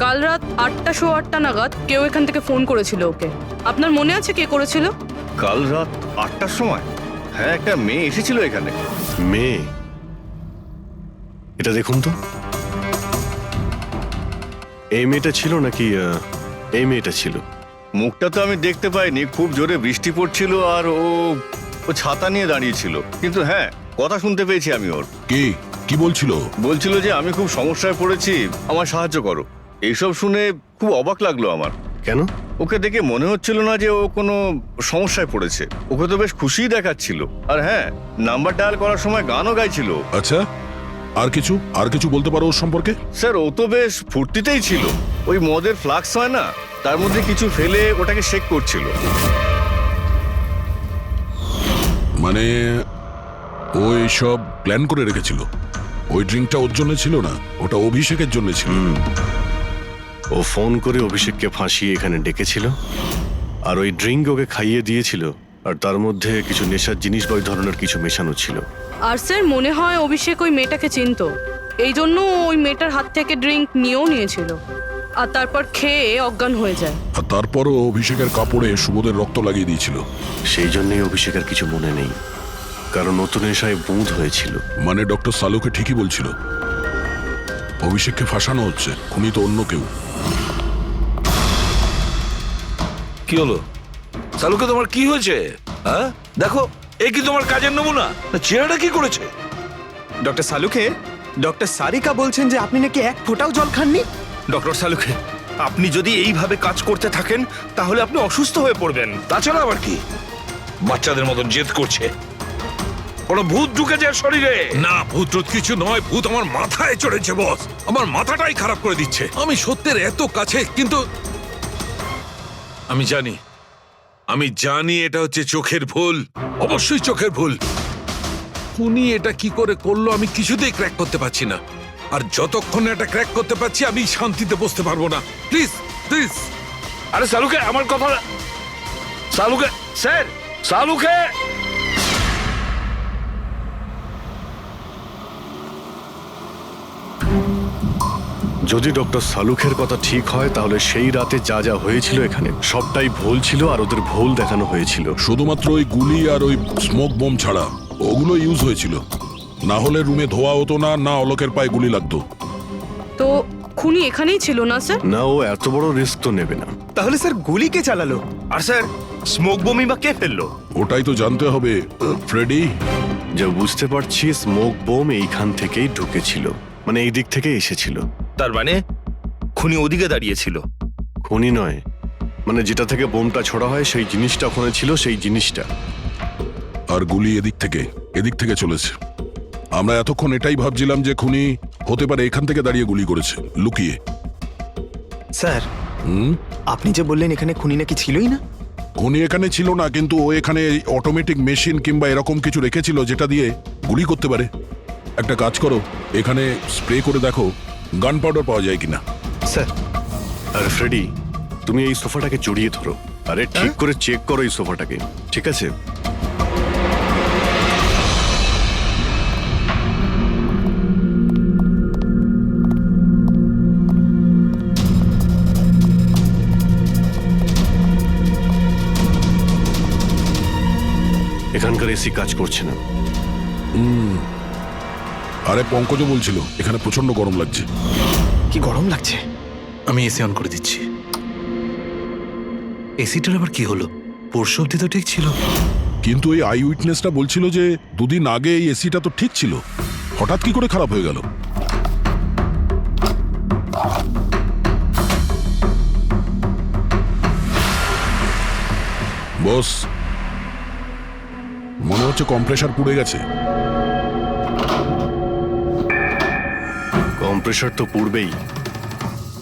কাল রাত 8:08 নাগাদ কেউ এখান থেকে ফোন করেছিল ওকে। আপনার মনে আছে কে করেছিল? কাল রাত 8টার সময় হ্যাঁ একটা মেয়ে এসেছিল এখানে। মেয়ে? এটা দেখুন তো, এই মেয়েটা ছিল নাকি এই মেয়েটা ছিল? মুখটা তো আমি দেখতে পাইনি, খুব জোরে বৃষ্টি পড়ছিল আর ও ছাতা নিয়ে দাঁড়িয়েছিল, কিন্তু হ্যাঁ কথা শুনতে পেয়েছি আমি ওর। কি বলছিল? বলছিল যে আমি খুব সমস্যায় পড়েছি, আমার সাহায্য করো। এইসব শুনে খুব অবাক লাগলো আমার। কেন? ওকে দেখে মনে হচ্ছিল না যে ও কোনো সমস্যায় পড়েছে, ওকে তো বেশ খুশিই দেখাচ্ছিল। আর হ্যাঁ, নাম্বার ডায়াল করার সময় গানও গাইছিল। আচ্ছা, আর কিছু বলতে পারো ওর সম্পর্কে? স্যার ও তো বেশ ফুর্তিতেই ছিল, ওই মদের ফ্লাক্স হয় না, তার মধ্যে কিছু ফেলে ওটাকে শেক করছিল। মানে ও সব প্ল্যান করে রেখেছিল? ওই ড্রিঙ্কটা ওর জন্য ছিল না, ওটা অভিষেকের জন্য ছিল। ও ফোন করে অভিষেককে ফাঁসিয়ে এখানে ডেকেছিল, আর ওই ড্রিঙ্ক ওকে খাইয়ে দিয়েছিল, আর তার মধ্যে কিছু নেশার জিনিস বা ওই ধরনের কিছু মেশানো ছিল। আর স্যার মনে হয় অভিষেক ওই মেয়েটাকে চিনতো, এই জন্য ওই মেয়েটার হাত থেকে ড্রিঙ্ক নিয়েও নিয়েছিল, আর তারপর খেয়ে অজ্ঞান হয়ে যায়। আর তারপরও অভিষেকের কাপড়ে সুবোধের রক্ত লাগিয়ে দিয়েছিল। সেই জন্যই অভিষেকের কিছু মনে নেই, কারণ নতুন নেশায় বুঁদ হয়েছিল। মানে ডক্টর সালুকে ঠিকই বলছিল, অভিষেককে ফাঁসানো হচ্ছে, খুনি তো অন্য কেউ। কি হলো সালুকে, তোমার কি হয়েছে? হ্যাঁ দেখো, এ কি তোমার কাজের নমুনা? চেহারাটা কি করেছে? ডক্টর সালুকে, ডক্টর সারিকা বলছেন যে আপনি নাকি এক ফোঁটাও জল খাননি। ডক্টর সালুকে, আপনি যদি এইভাবে কাজ করতে থাকেন তাহলে আপনি অসুস্থ হয়ে পড়বেন। তাছাড়া আবার কি বাচ্চাদের মতন জেদ করছে? কোনো ভূত ঢুকেছে এর শরীরে? না, ভূত কিছু নয়, ভূত আমার মাথায় চড়েছে বস, আমার মাথাটাই খারাপ করে দিচ্ছে। আমি সত্যের এত কাছে, কিন্তু আমি জানি এটা হচ্ছে চোখের ভুল, অবশ্যই চোখের ভুল। উনি এটা কি করে করলো আমি কিছুতেই ক্র্যাক করতে পারছি না, আর যতক্ষণ এটা ক্র্যাক করতে পারছি আমি শান্তিতে বসতে পারবো না। Please please. আরে সালুকে, আমার কথা, সালুকে স্যার, সালুকে। যদি ডক্টর সালুখের কথা ঠিক হয়, তাহলে সেই রাতে যা যা হয়েছিল এখানে সবটাই ভুল ছিল, আর ওদের ভুল দেখানো হয়েছিল। শুধুমাত্র ওই গুলি আর ওই স্মোক বোম ছাড়া ওগুলো ইউজ হয়েছিল, না হলে রুমে ধোয়া হতো না, না অলোকের পায়ে গুলি লাগতো। তো খুনি এখানেই ছিল না স্যার? না, ও এত বড় রিস্ক তো নেবে না। তাহলে স্যার গুলি কে চালালো? আর স্যার স্মোক বোমই বা কে ফেললো? ওটাই তো জানতে হবে ফ্রেডি। যা বুঝতে পারছি, স্মোক বোম এইখান থেকেই ঢুকেছিল, মানে এই দিক থেকে এসেছিল। তার মানে খুনি ওদিকে দাঁড়িয়েছিল? খুনি নয়, মানে যেটা থেকে বোমটা ছোড়া হয় সেই জিনিসটা ওখানে ছিল, সেই জিনিসটা। আর গুলি এদিক থেকে চলেছে। আমরা এতক্ষণ এটাই ভাবছিলাম যে খুনি হতে পারে এখান থেকে দাঁড়িয়ে গুলি করেছে, লুকিয়ে। স্যার আপনি যে বললেন এখানে খুনি নাকি ছিলই না? খুনি এখানে ছিল না, কিন্তু ও এখানে অটোমেটিক মেশিন কিংবা এরকম কিছু রেখেছিল যেটা দিয়ে গুলি করতে পারে। একটা কাজ করো, এখানে স্প্রে করে দেখো গান পাউডার পাওয়া যায় কিনা। স্যার, আর ফ্রেডি, তুমি এই সোফাটাকে জড়িয়ে ধরো, আরে ঠিক করে চেক করো এই সোফাটাকে, ঠিক আছে? এখানকার এসি কাজ করছে না। আরে পঙ্কজ বলছিল এখানে প্রচন্ড গরম লাগছে। কি গরম লাগছে? আমি এসি অন করে দিচ্ছি। এসিটার আবার কি হলো? পরশু অব্দি তো ঠিক ছিল। কিন্তু এই আই উইটনেসটা বলছিল যে দুদিন আগে এই এসিটা তো ঠিক ছিল, হঠাৎ কি করে খারাপ হয়ে গেল? বস, মনে হচ্ছে কম্প্রেসার পুড়ে গেছে। কম্প্রেসার তো পুড়বেই,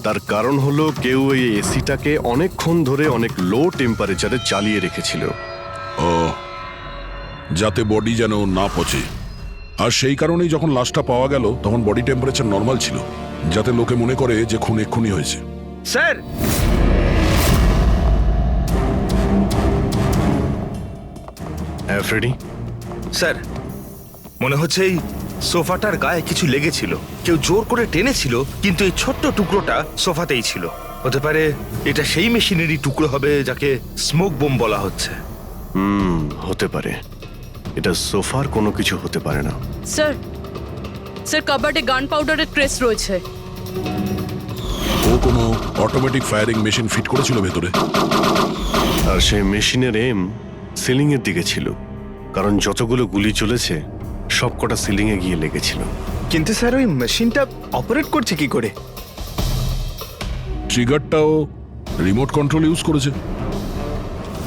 তার কারণ হলো কেউ এই এসিটাকে অনেকক্ষণ ধরে অনেক লো টেম্পারেচারে চালিয়ে রেখেছিল। ও, যাতে বডি যেন না পচে। আর সেই কারণেই যখন লাশটা পাওয়া গেল তখন বডি টেম্পারেচার নর্মাল ছিল, যাতে লোকে মনে করে যে খুন এক্ষুনি হয়েছে। স্যার, হ্যাঁ ফ্রেডি, স্যার মনে হচ্ছে এই সোফাটার গায়ে কিছু লেগেছিল, কেউ জোর করে টেনেছিল, কিন্তু এই ছোট্ট টুকরোটা সোফাতেই ছিল। হতে পারে এটা সেই মেশিনেরই টুকরো হবে যাকে স্মোক বোম বলা হচ্ছে। হতে পারে। এটা সোফার কোনো কিছু হতে পারে না। স্যার স্যার কাবার্ডে গান পাউডারের ট্রেস রয়েছে। ও কোনো অটোমেটিক ফায়ারিং মেশিন ফিট করেছিল ভেতরে। আর সেই মেশিনের এম সিলিং এর দিকে ছিল, কারণ যতগুলো গুলি চলেছে সবকটা সিলিং এ গিয়ে লেগেছিল। কিন্তু স্যার ওই মেশিনটা অপারেট করছে কি করে? ট্রিগারটাও রিমোট কন্ট্রোল ইউজ করেছে,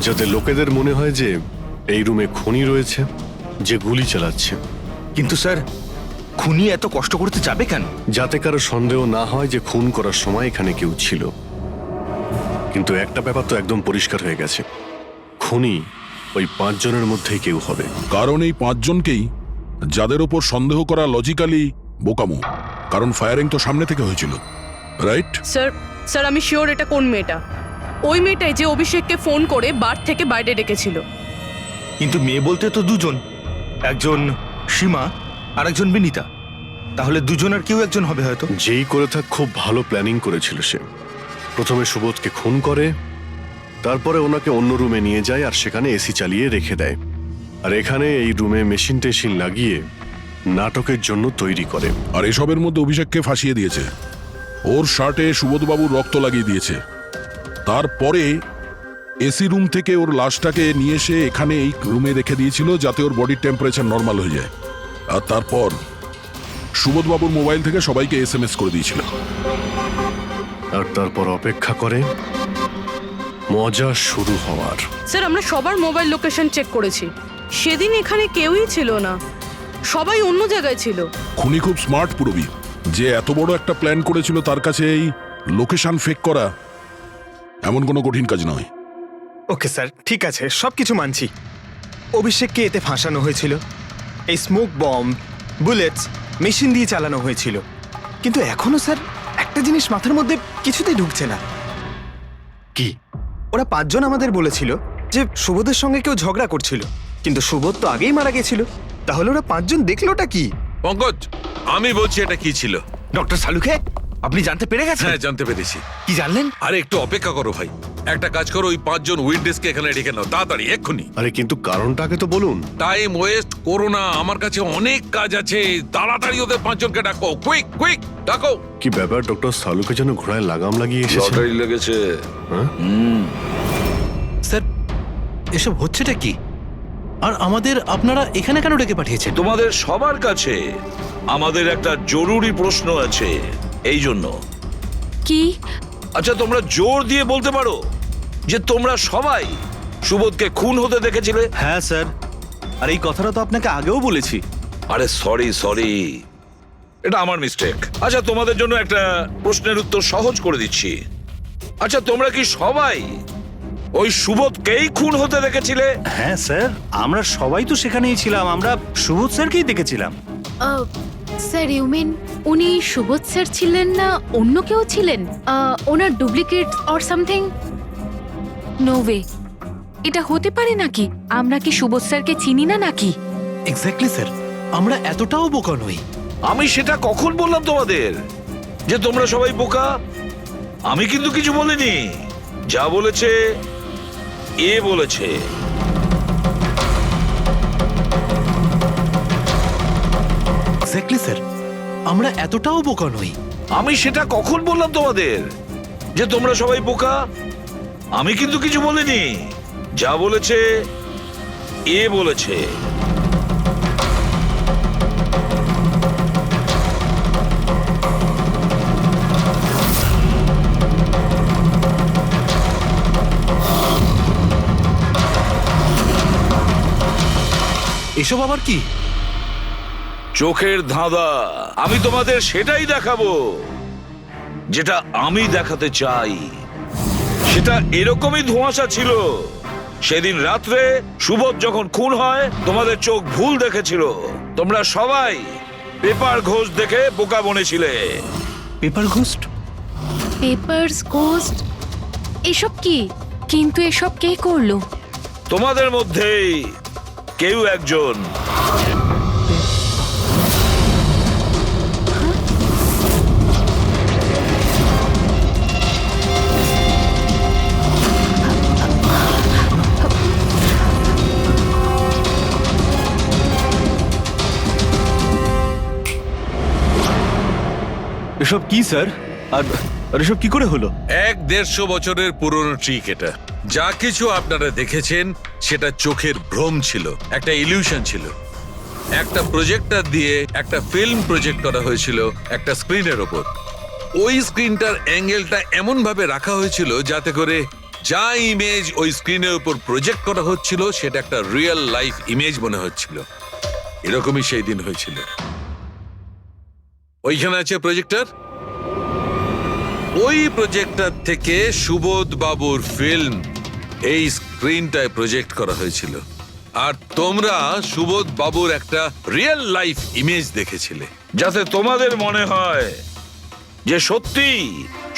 যাতে লোকেদের মনে হয় যে এই রুমে খুনি রয়েছে যে গুলি চালাচ্ছে। কিন্তু স্যার খুনি এত কষ্ট করতে যাবে কেন? যাতে কারো সন্দেহ না হয় যে খুন করার সময় এখানে কেউ ছিল। কিন্তু একটা ব্যাপার তো একদম পরিষ্কার হয়ে গেছে, খুনি ওই 5 জনের মধ্যেই কেউ হবে। কারণ এই 5 জনকেই যাদের ওপর সন্দেহ করা লজিক্যালি বোকামো, কারণ ফায়ারিং তো সামনে থেকে হয়েছিল, রাইট? স্যার স্যার আমি শিওর এটা কোন মেয়েটা, ওই মেয়েটাই যে অভিষেককে ফোন করে বার থেকে বাইরে ডেকেছিল। কিন্তু মেয়ে বলতে তো দুজন, একজন সীমা আর একজন বিনীতা। তাহলে দুজনের কেউ একজন হবে হয়তো। যেই করে থাক খুব ভালো প্ল্যানিং করেছিল সে। প্রথমে সুবোধকে খুন করে, তারপরে ওনাকে অন্য রুমে নিয়ে যায় আর সেখানে এসি চালিয়ে রেখে দেয়। আর এখানে এই রুমে মেশিন টেশিন লাগিয়ে নাটকের জন্য তৈরি করে। আর এসবের মধ্যে অভিষেককে ফাঁসিয়ে দিয়েছে, ওর শার্টে সুবোধবাবুর রক্ত লাগিয়ে দিয়েছে। তারপরে এসি রুম থেকে ওর লাশটাকে নিয়ে এসে এখানে এই রুমে রেখে দিয়েছিল যাতে ওর বডির টেম্পারেচার নর্মাল হয়ে যায়। আর তারপর সুবোধবাবুর মোবাইল থেকে সবাইকে SMS করে দিয়েছিল। আর তারপর অপেক্ষা করে মজা শুরু হওয়ার। স্যার আমরা সবার মোবাইল লোকেশন চেক করেছি, সেদিন এখানে কেউই ছিল না, সবাই অন্য জায়গায় ছিল। খুনি খুব স্মার্ট পুরবি, যে এত বড় একটা প্ল্যান করেছিল তার কাছে এই লোকেশন ফেক করা এমন কোনো কঠিন কাজ নয়। ওকে স্যার, ঠিক আছে, সবকিছু মানছি। অভিষেককে এতে ফাঁসানো হয়েছিল, এই স্মোক বম্ব, বুলেটস মেশিন দিয়ে চালানো হয়েছিল। কিন্তু এখনো স্যার একটা জিনিস মাথার মধ্যে কিছুতেই ঢুকছে না। কি? ওরা 5 জন আমাদের বলেছিল যে সুবোধের সঙ্গে কেউ ঝগড়া করছিল, কিন্তু সুবোধ তো আগেই মারা গেছিল। তাহলে ওরা 5 জন দেখলোটা কি? পঙ্কজ, আমি বলছি এটা কি ছিল। ডক্টর সালুকে আপনি জানতে পেরে গেছেন? হ্যাঁ, জানতে পেরেছি। কি জানলেন? আরে একটু অপেক্ষা করো ভাই, একটা কাজ করো, ওই 5 জন উইটনেসকে এখানে ডেকে নাও তাড়াতাড়ি, এক্ষুনি। আরে কিন্তু কারণটাকে তো বলুন। টাইম ওয়েস্ট করো না, আমার কাছে অনেক কাজ আছে। তাড়াতাড়ি ওদের 5 জনকে ডাকো, কুইক কুইক ডাকো। কি ব্যাপার, ডক্টর সালুকে যেন ঘোড়ায় লাগাম লাগিয়ে এসেছে। লটারি লেগেছে। স্যার এসব হচ্ছেটা কি? আর আমাদের আপনারা এখানে কেন ডেকে পাঠিয়েছেন? তোমাদের সবার কাছে আমাদের একটা জরুরি প্রশ্ন আছে, এই জন্য। কি? আচ্ছা, তোমরা জোর দিয়ে বলতে পারো যে তোমরা সবাই সুবোধকে খুন হতে দেখেছিলে? হ্যাঁ স্যার, আর এই কথাটা তো আপনাকে আগেও বলেছি। আরে সরি, এটা আমার মিস্টেক। আচ্ছা, তোমাদের জন্য একটা প্রশ্নের উত্তর সহজ করে দিচ্ছি। আচ্ছা, তোমরা কি সবাই ওই সুবোধকেই খুন হতে দেখেছিলে? হ্যাঁ স্যার, আমরা সবাই তো সেখানেই ছিলাম, আমরা সুবোধ স্যারকেই দেখেছিলাম। স্যার ইউ মিন উনি সুবোধ স্যার ছিলেন না অন্য কেউ ছিলেন? ওনার duplicate or something? No way, এটা হতে পারে নাকি? আমরা কি সুবোধ স্যারকে চিনি না নাকি? এক্স্যাক্টলি স্যার, আমরা এতটাও বোকা নই। আমি সেটা কখন বললাম তোমাদের যে তোমরা সবাই বোকা? আমি কিন্তু কিছু বলিনি, যা বলেছে এ বলেছে। এক্স্যাক্টলি স্যার, আমরা এতটাও বোকা নই। আমি সেটা কখন বললাম তোমাদের যে তোমরা সবাই বোকা? আমি কিন্তু কিছু বলিনি, যা বলেছে এ বলেছে। এসব আবার কি? চোখের ধাঁধা। আমি তোমাদের সেটাই দেখাবো যেটা আমি দেখাতে চাই। সেটা এরকমই ধোঁয়াশা ছিল। সেদিন রাত্রে সুবোধ যখন খুন হয়, তোমাদের চোখ ভুল দেখেছিল। তোমরা সবাই পেপার ঘোষ দেখে বোকা বনেছিলে। Pepper ghost? Pepper's ghost? এসব কি? কিন্তু এসব কে করলো? তোমাদের মধ্যেই কেউ একজন। এসব কি স্যার? আর আর এসব কি করে হলো? 150 বছরের পুরনো ট্রিক এটা। যা কিছু আপনারা দেখেছেন সেটা চোখের ভ্রম ছিল, একটা ইলিউশন ছিল। একটা প্রজেক্টর দিয়ে একটা ফিল্ম প্রজেক্ট করা হয়েছিল একটা স্ক্রিনের ওপর। ওই স্ক্রিনটার অ্যাঙ্গেলটা এমন ভাবে রাখা হয়েছিল যাতে করে যা ইমেজ ওই স্ক্রিনের উপর প্রজেক্ট করা হচ্ছিল সেটা একটা রিয়েল লাইফ ইমেজ মনে হচ্ছিল। এরকমই সেই দিন হয়েছিল। ওইখানে আছে প্রজেক্টর। ওই প্রজেক্টর থেকে সুবোধ বাবুর ফিল্ম এই স্ক্রিনটায় প্রজেক্ট করা হয়েছিল, আর তোমরা সুবোধ বাবুর একটা রিয়েল লাইফ ইমেজ দেখেছিলে। যাতে তোমাদের মনে হয় যে সত্যি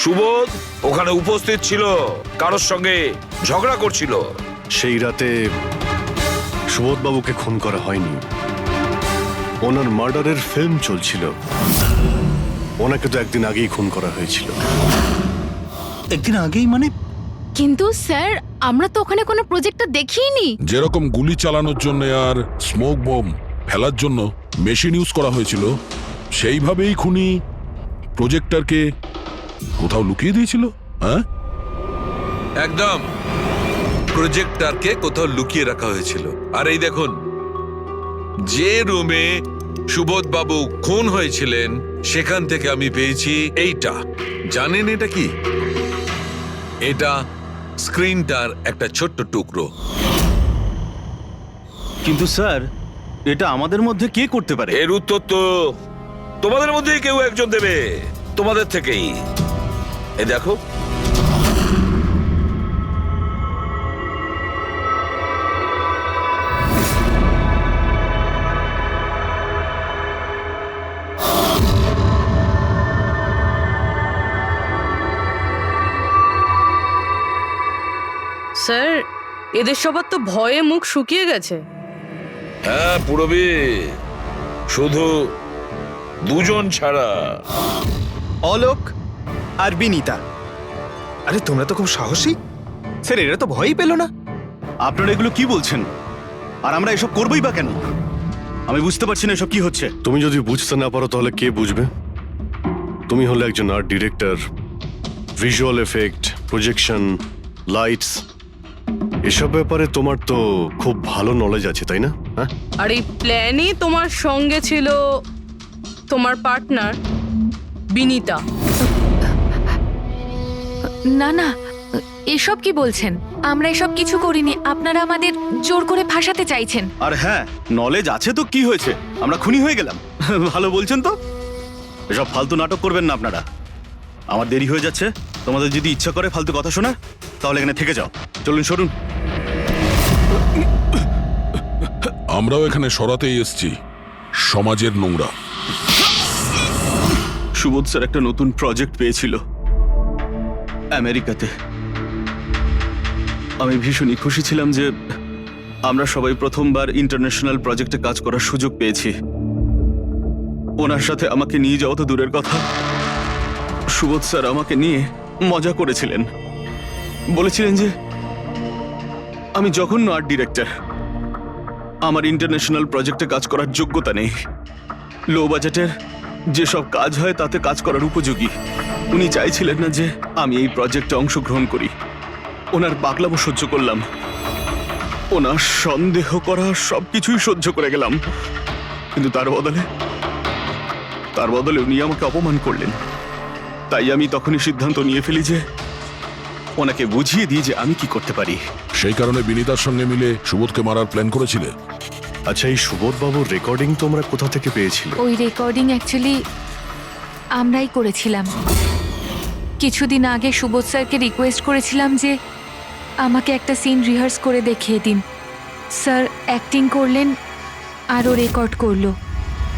সুবোধ ওখানে উপস্থিত ছিল, কারোর সঙ্গে ঝগড়া করছিল। সেই রাতে সুবোধবাবুকে খুন করা হয়নি, ওনার মার্ডারের ফিল্ম চলছিল। ওনাকে তো একদিন আগেই খুন করা হয়েছিল। একদিন আগেই মানে? কিন্তু স্যার আমরা তো ওখানে কোনো প্রজেক্টর দেখিনি। যেরকম গুলি চালানোর জন্য আর স্মোক বম ফেলার জন্য মেশিন ইউজ করা হয়েছিল, সেইভাবেই খুনি প্রজেক্টরকে কোথাও লুকিয়ে দিয়েছিল। হ্যাঁ, একদম প্রজেক্টরকে কোথাও লুকিয়ে রাখা হয়েছিল। আর এই দেখুন, যে রুমে সুবোধ বাবু খুন হয়েছিলেন সেখান থেকে আমি পেয়েছি এইটা। জানেন এটা কি? এটা স্ক্রিনটার একটা ছোট্ট টুকরো। কিন্তু স্যার, এটা আমাদের মধ্যে কে করতে পারে? এর উত্তর তো তোমাদের মধ্যেই কেউ একজন দেবে, তোমাদের থেকেই। এ দেখো, স্যার এদের সবার তো ভয়ে মুখ শুকিয়ে গেছে। হ্যাঁ পুরবি, শুধু দুজন ছাড়া। অলোক আর বিনীতা। আরে তোমরা তো খুব সাহসী। স্যার এরা তো ভয়ই পেল না। আপনারা এগুলো কি বলছেন? আর আমরা এসব করবোই বা কেন? আমি বুঝতে পারছি না এসব কি হচ্ছে। তুমি যদি বুঝতে না পারো তাহলে কে বুঝবে? তুমি হলে একজন art director, visual effect, projection, lights, এসব ব্যাপারে তোমার তো খুব ভালো নলেজ আছে, তাই না? হ্যাঁ, আর এই প্ল্যানে তোমার সঙ্গে ছিল তোমার পার্টনার বিনীতা। না না, এসব কি বলছেন? আমরা এসব কিছু করিনি। আপনারা আমাদের জোর করে ফাঁসাতে চাইছেন। আর হ্যাঁ, নলেজ আছে তো কি হয়েছে, আমরা খুনি হয়ে গেলাম। ভালো বলছেন তো। এসব ফালতু নাটক করবেন না আপনারা। আমার দেরি হয়ে যাচ্ছে। তোমাদের যদি ইচ্ছা করে ফালতু কথা শোনা, তাহলে এখানে থেকে যাও। চলুন, সরুন। আমরাও এখানে সরাতেই এসছি সমাজের নোংরা। সুবোধ স্যার একটা নতুন প্রজেক্ট পেয়েছিল আমেরিকাতে। আমি ভীষণই খুশি ছিলাম যে আমরা সবাই প্রথমবার ইন্টারন্যাশনাল প্রজেক্টে কাজ করার সুযোগ পেয়েছি। ওনার সাথে আমাকে নিয়ে যাওয়া তো দূরের কথা, সুবোধ স্যার আমাকে নিয়ে মজা করেছিলেন। বলেছিলেন যে আমি জঘন্য আর্ট ডিরেক্টর, আমার ইন্টারন্যাশনাল প্রজেক্টে কাজ করার যোগ্যতা নেই, লো বাজেটের যেসব কাজ হয় তাতে কাজ করার উপযোগী। উনি চাইছিলেন না যে আমি এই প্রজেক্টে অংশগ্রহণ করি। ওনার পাগলামো সহ্য করলাম, ওনার সন্দেহ করা সবকিছুই সহ্য করে গেলাম। কিন্তু তার বদলে উনি আমাকে অপমান করলেন। তাই আমি তখনই সিদ্ধান্ত নিয়ে ফেলি যে ওনাকে বুঝিয়ে দিই যে আমি কি করতে পারি। সেই কারণে বিনীতার সঙ্গে মিলে সুবোধকে মারার প্ল্যান করেছিলে। আচ্ছা, এই সুবোধবাবুর রেকর্ডিং তোমরা কোথা থেকে পেয়েছিলে? ওই রেকর্ডিং অ্যাকচুয়ালি আমরাই করেছিলাম। কিছুদিন আগে সুবোধ স্যারকে রিকোয়েস্ট করেছিলাম যে আমাকে একটা সিন রিহার্স করে দেখিয়ে দিন। স্যার অ্যাক্টিং করলেন আর ও রেকর্ড করলো।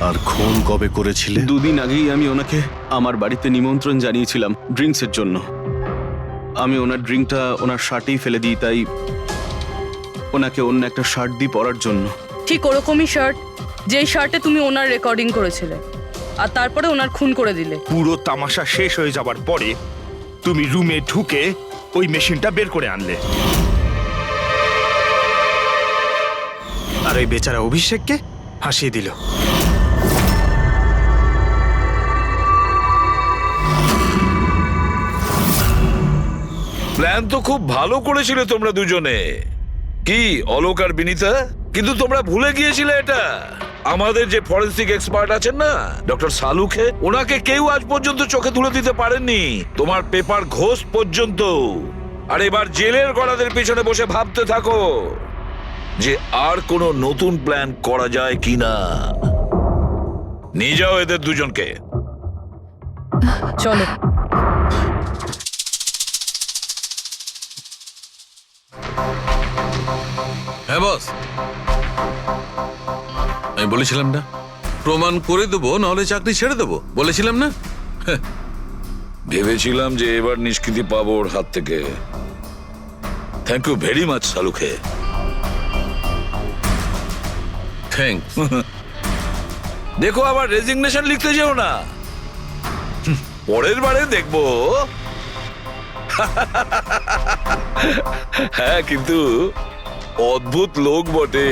আর খুন কবে করেছিলে? 2 দিন আগেই আমি ওনাকে আমার বাড়িতে নিমন্ত্রণ জানিয়েছিলাম ড্রিঙ্কসের জন্য। আমি ওনার ড্রিঙ্কটা ওনার শার্টেই ফেলে দিই, তাই ওনাকে অন্য একটা শার্ট দিয়ে পরার জন্য ঠিক ওরকমই শার্ট, যেই শার্টে তুমি ওনার রেকর্ডিং করেছিলে আর তারপরে ওনার খুন করে দিলে। পুরো তামাশা শেষ হয়ে যাবার পরে তুমি রুমে ঢুকে ওই মেশিনটা বের করে আনলে। আর ওই বেচারা অভিষেককে ফাঁসিয়ে দিল। প্ল্যান তো খুব ভালো করেছিলে তোমরা দুজনে, কি অলোক আর বিনীতা, কিন্তু তোমরা ভুলে গিয়েছিলে এটা। আমাদের যে ফরেন্সিক এক্সপার্ট আছেন না, ডক্টর সালুখে, ওনাকে কেউ আজ পর্যন্ত চোখে তুলে দিতে পারেননি, তোমার পেপার ঘোষ পর্যন্ত। আর এবার জেলের গড়াদের পিছনে বসে ভাবতে থাকো যে আর কোনো নতুন প্ল্যান করা যায় কিনা। নিয়ে যাও এদের দুজনকে। চলো। হ্যাঁ বস, আমি বলেছিলাম না প্রমাণ করে দেবো, নাহলে চাকরি ছেড়ে দেবো, বলেছিলাম না? ভেবেছিলাম যে এবার নিষ্কৃতি পাবো ওর হাত থেকে। Thank you very much Salunkhe. Thanks. দেখো আবার রেজিগনেশন লিখতে যেও না, পরের বারে দেখবো। হ্যাঁ, কিন্তু অদ্ভুত লোক বটে।